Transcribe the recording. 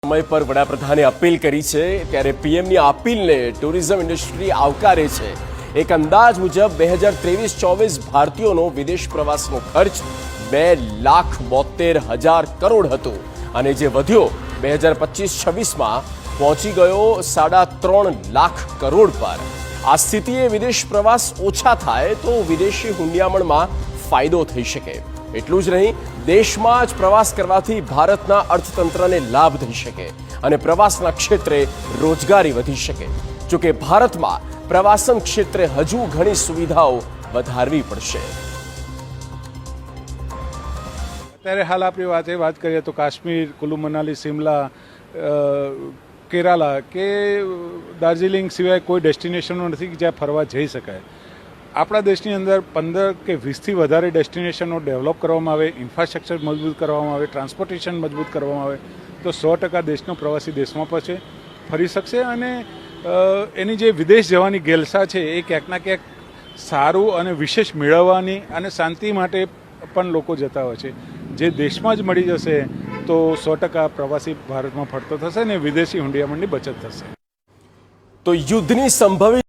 સમય પર વડાપ્રધાને અપીલ કરી છે ત્યારે પીએમની અપીલને ટુરિઝમ ઇન્ડસ્ટ્રી આવકારે છે। એક અંદાજ મુજબ 2023-24 ભારતીયોનો વિદેશ પ્રવાસનો ખર્ચ 2,72,000 કરોડ હતો અને જે વધ્યો 2025-26માં પહોંચી ગયો 3.5 લાખ કરોડ પર। આ સ્થિતિએ વિદેશ પ્રવાસ ઓછા થાય તો વિદેશી હુંડિયામણમાં ફાયદો થઈ શકે। એટલું જ નહીં, દેશમાં જ પ્રવાસ કરવાથી ભારતના અર્થતંત્રને લાભ થઈ શકે અને પ્રવાસના ક્ષેત્રે રોજગારી વધી શકે। જો કે ભારતમાં પ્રવાસન ક્ષેત્રે હજુ ઘણી સુવિધાઓ વધારવી પડશે। અત્યારે હાલ આપણે વાત કરીએ તો કાશ્મીર, કુલુ મનાલી, શિમલા, કેરાલા કે દાર્જિલિંગ સિવાય કોઈ ડેસ્ટિનેશનો નથી કે જ્યાં ફરવા જઈ શકાય। આપણા દેશની અંદર 15 કે 20થી વધારે ડેસ્ટિનેશનો ડેવલપ કરવામાં આવે, ઇન્ફ્રાસ્ટ્રક્ચર મજબૂત કરવામાં આવે, ટ્રાન્સપોર્ટેશન મજબૂત કરવામાં આવે તો 100% દેશનો પ્રવાસી દેશમાં પછી ફરી શકશે અને એની જે વિદેશ જવાની ગેલસા છે એ ક્યાંકના ક્યાંક સારું અને વિશેષ મેળવવાની અને શાંતિ માટે પણ લોકો જતા હોય છે। જે દેશમાં જ મળી જશે તો 100% પ્રવાસી ભારતમાં ફરતો થશે અને વિદેશી હુંડિયામણની બચત થશે। તો યુદ્ધની સંભવિત